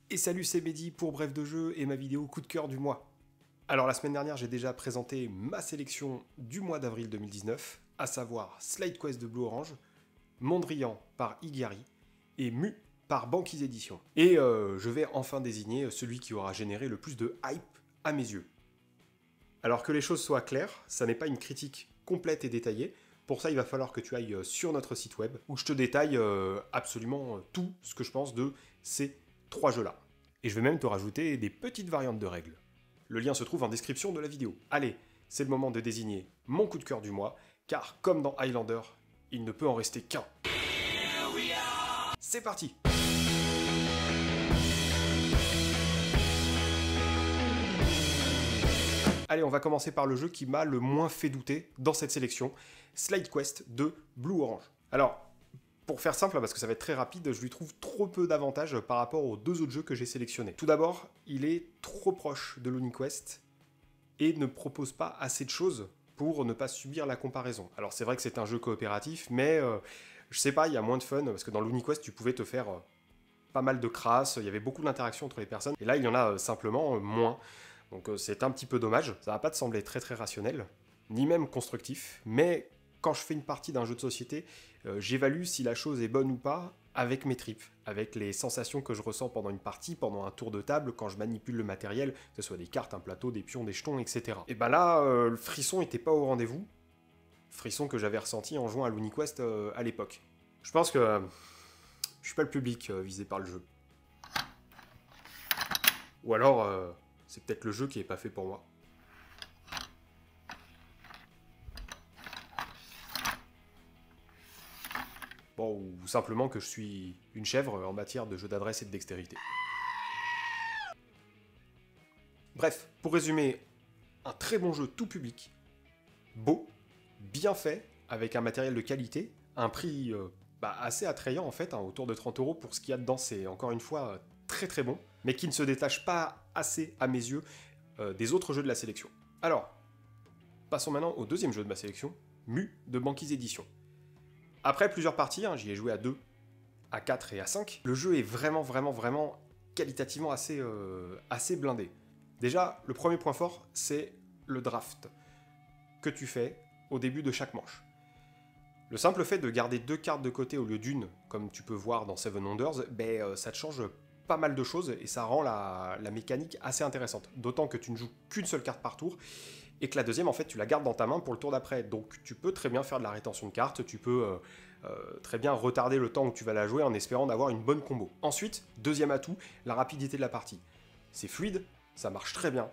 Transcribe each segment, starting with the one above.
Et salut, c'est Mehdi pour Bref de jeu et ma vidéo coup de cœur du mois. Alors la semaine dernière, j'ai déjà présenté ma sélection du mois d'avril 2019, à savoir Slide Quest de Blue Orange, Mondrian par Igari et Mu par Banquise Edition. Et je vais enfin désigner celui qui aura généré le plus de hype à mes yeux. Alors que les choses soient claires, ça n'est pas une critique complète et détaillée. Pour ça, il va falloir que tu ailles sur notre site web où je te détaille absolument tout ce que je pense de ces 3 jeux-là. Et je vais même te rajouter des petites variantes de règles. Le lien se trouve en description de la vidéo. Allez, c'est le moment de désigner mon coup de cœur du mois, car comme dans Highlander, il ne peut en rester qu'un. C'est parti! Allez, on va commencer par le jeu qui m'a le moins fait douter dans cette sélection, Slide Quest de Blue Orange. Alors, pour faire simple, parce que ça va être très rapide, je lui trouve trop peu d'avantages par rapport aux 2 autres jeux que j'ai sélectionnés. Tout d'abord, il est trop proche de LuniQuest et ne propose pas assez de choses pour ne pas subir la comparaison. Alors c'est vrai que c'est un jeu coopératif, mais je sais pas, il y a moins de fun, parce que dans LuniQuest, tu pouvais te faire pas mal de crasse, il y avait beaucoup d'interactions entre les personnes, et là, il y en a simplement moins. Donc c'est un petit peu dommage, ça va pas te sembler très rationnel, ni même constructif, mais quand je fais une partie d'un jeu de société, j'évalue si la chose est bonne ou pas avec mes tripes, avec les sensations que je ressens pendant une partie, pendant un tour de table, quand je manipule le matériel, que ce soit des cartes, un plateau, des pions, des jetons, etc. Et ben là, le frisson était pas au rendez-vous, frisson que j'avais ressenti en jouant à LuniQuest à l'époque. Je pense que je suis pas le public visé par le jeu. Ou alors, c'est peut-être le jeu qui est pas fait pour moi. Bon, ou simplement que je suis une chèvre en matière de jeu d'adresse et de dextérité. Bref, pour résumer, un très bon jeu tout public, beau, bien fait, avec un matériel de qualité, un prix assez attrayant en fait, autour de 30 € pour ce qu'il y a dedans, c'est encore une fois très bon, mais qui ne se détache pas assez à mes yeux des autres jeux de la sélection. Alors, passons maintenant au deuxième jeu de ma sélection, Mu de Banquise Edition. Après plusieurs parties, j'y ai joué à 2, à 4 et à 5, le jeu est vraiment qualitativement assez blindé. Déjà, le premier point fort, c'est le draft que tu fais au début de chaque manche. Le simple fait de garder 2 cartes de côté au lieu d'une, comme tu peux voir dans Seven Wonders, ça te change pas mal de choses et ça rend la mécanique assez intéressante. D'autant que tu ne joues qu'une seule carte par tour et que la deuxième, en fait, tu la gardes dans ta main pour le tour d'après. Donc tu peux très bien faire de la rétention de cartes, tu peux très bien retarder le temps où tu vas la jouer en espérant d'avoir une bonne combo. Ensuite, deuxième atout, la rapidité de la partie. C'est fluide, ça marche très bien,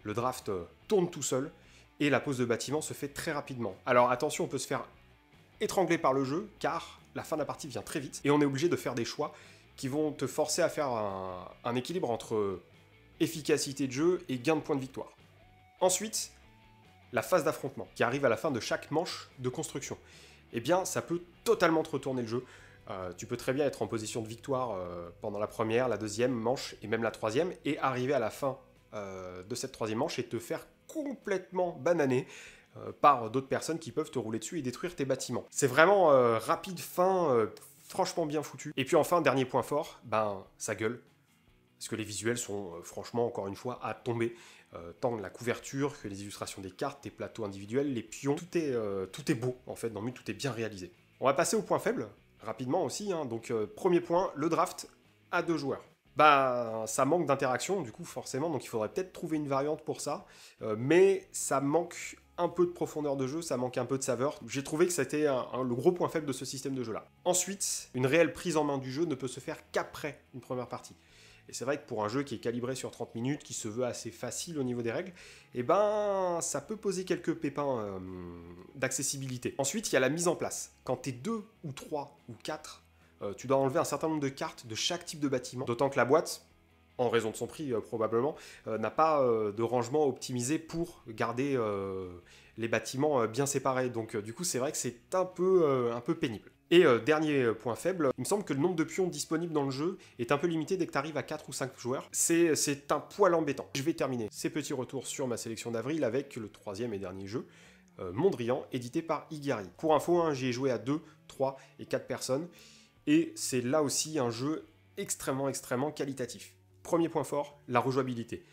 le draft tourne tout seul et la pose de bâtiment se fait très rapidement. Alors attention, on peut se faire étrangler par le jeu car la fin de la partie vient très vite et on est obligé de faire des choix qui vont te forcer à faire un équilibre entre efficacité de jeu et gain de points de victoire. Ensuite, la phase d'affrontement, qui arrive à la fin de chaque manche de construction. Eh bien, ça peut totalement te retourner le jeu. Tu peux très bien être en position de victoire pendant la première, la deuxième manche et même la troisième, et arriver à la fin de cette troisième manche et te faire complètement bananer par d'autres personnes qui peuvent te rouler dessus et détruire tes bâtiments. C'est vraiment rapide, fin, franchement bien foutu. Et puis enfin, dernier point fort, ça gueule. Parce que les visuels sont franchement, encore une fois, à tomber. Tant la couverture que les illustrations des cartes, des plateaux individuels, les pions, tout est beau en fait, dans Mu, tout est bien réalisé. On va passer au point faible, rapidement aussi. Donc premier point, le draft à 2 joueurs. Ça manque d'interaction du coup forcément, donc il faudrait peut-être trouver une variante pour ça. Mais ça manque un peu de profondeur de jeu, ça manque un peu de saveur. J'ai trouvé que c'était le gros point faible de ce système de jeu-là. Ensuite, une réelle prise en main du jeu ne peut se faire qu'après une première partie. Et c'est vrai que pour un jeu qui est calibré sur 30 minutes, qui se veut assez facile au niveau des règles, ça peut poser quelques pépins d'accessibilité. Ensuite, il y a la mise en place. Quand tu es 2 ou 3 ou 4, tu dois enlever un certain nombre de cartes de chaque type de bâtiment. D'autant que la boîte, en raison de son prix probablement, n'a pas de rangement optimisé pour garder les bâtiments bien séparés. Donc du coup, c'est vrai que c'est un peu pénible. Et dernier point faible, il me semble que le nombre de pions disponibles dans le jeu est un peu limité dès que tu arrives à 4 ou 5 joueurs. C'est un poil embêtant. Je vais terminer ces petits retours sur ma sélection d'avril avec le troisième et dernier jeu, Mondrian, édité par Igari. Pour info, j'y ai joué à 2, 3 et 4 personnes, et c'est là aussi un jeu extrêmement qualitatif. Premier point fort, la rejouabilité.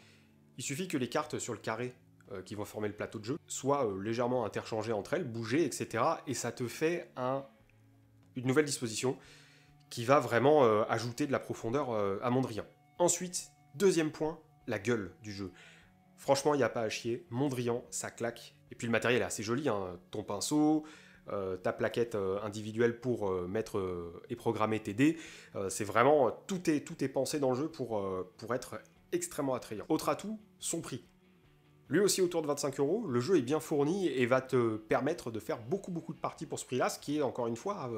Il suffit que les cartes sur le carré qui vont former le plateau de jeu soient légèrement interchangées entre elles, bougées, etc. Et ça te fait une nouvelle disposition qui va vraiment ajouter de la profondeur à Mondrian. Ensuite, deuxième point, la gueule du jeu. Franchement, il n'y a pas à chier. Mondrian, ça claque. Et puis le matériel est assez joli, hein. Ton pinceau, ta plaquette individuelle pour mettre et programmer tes dés. C'est vraiment, tout est pensé dans le jeu pour être extrêmement attrayant. Autre atout, son prix. Lui aussi autour de 25 €, le jeu est bien fourni et va te permettre de faire beaucoup de parties pour ce prix-là, ce qui est encore une fois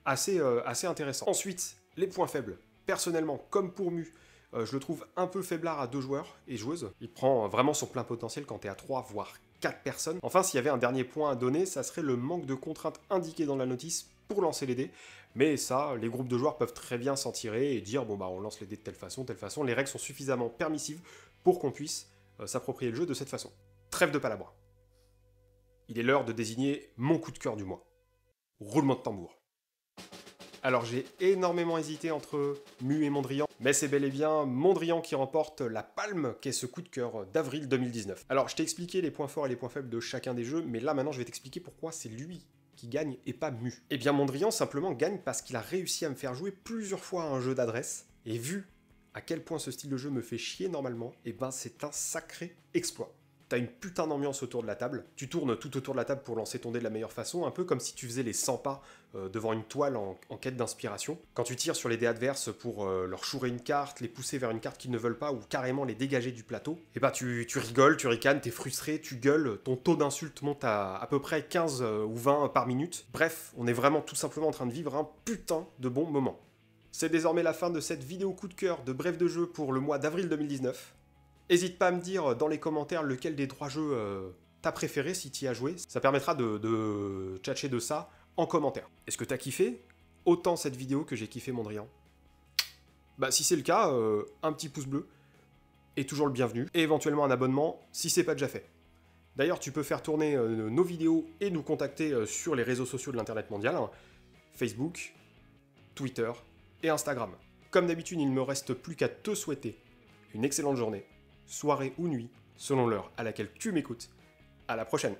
assez intéressant. Ensuite, les points faibles. Personnellement, comme pour Mu, je le trouve un peu faiblard à 2 joueurs et joueuses. Il prend vraiment son plein potentiel quand t'es à 3, voire 4 personnes. Enfin, s'il y avait un dernier point à donner, ça serait le manque de contraintes indiquées dans la notice pour lancer les dés. Mais ça, les groupes de joueurs peuvent très bien s'en tirer et dire, bon bah on lance les dés de telle façon. Les règles sont suffisamment permissives pour qu'on puisse s'approprier le jeu de cette façon. Trêve de palabres. Il est l'heure de désigner mon coup de cœur du mois. Roulement de tambour. Alors j'ai énormément hésité entre Mu et Mondrian, mais c'est bel et bien Mondrian qui remporte la palme qu'est ce coup de cœur d'avril 2019. Alors je t'ai expliqué les points forts et les points faibles de chacun des jeux, mais là maintenant je vais t'expliquer pourquoi c'est lui qui gagne et pas Mu. Eh bien Mondrian simplement gagne parce qu'il a réussi à me faire jouer plusieurs fois à un jeu d'adresse, et vu à quel point ce style de jeu me fait chier normalement, et ben c'est un sacré exploit. T'as une putain d'ambiance autour de la table, tu tournes tout autour de la table pour lancer ton dé de la meilleure façon, un peu comme si tu faisais les 100 pas devant une toile en quête d'inspiration. Quand tu tires sur les dés adverses pour leur chourer une carte, les pousser vers une carte qu'ils ne veulent pas ou carrément les dégager du plateau, et bah tu rigoles, tu ricanes, t'es frustré, tu gueules, ton taux d'insulte monte à peu près 15 ou 20 par minute. Bref, on est vraiment tout simplement en train de vivre un putain de bon moment. C'est désormais la fin de cette vidéo coup de cœur de Bref de jeu pour le mois d'avril 2019. N'hésite pas à me dire dans les commentaires lequel des 3 jeux t'as préféré si t'y as joué. Ça permettra de tchatcher de ça en commentaire. Est-ce que t'as kiffé autant cette vidéo que j'ai kiffé Mondrian? Bah si c'est le cas, un petit pouce bleu est toujours le bienvenu. Et éventuellement un abonnement si c'est pas déjà fait. D'ailleurs tu peux faire tourner nos vidéos et nous contacter sur les réseaux sociaux de l'internet mondial. Hein, Facebook, Twitter et Instagram. Comme d'habitude il ne me reste plus qu'à te souhaiter une excellente journée, soirée ou nuit, selon l'heure à laquelle tu m'écoutes. À la prochaine!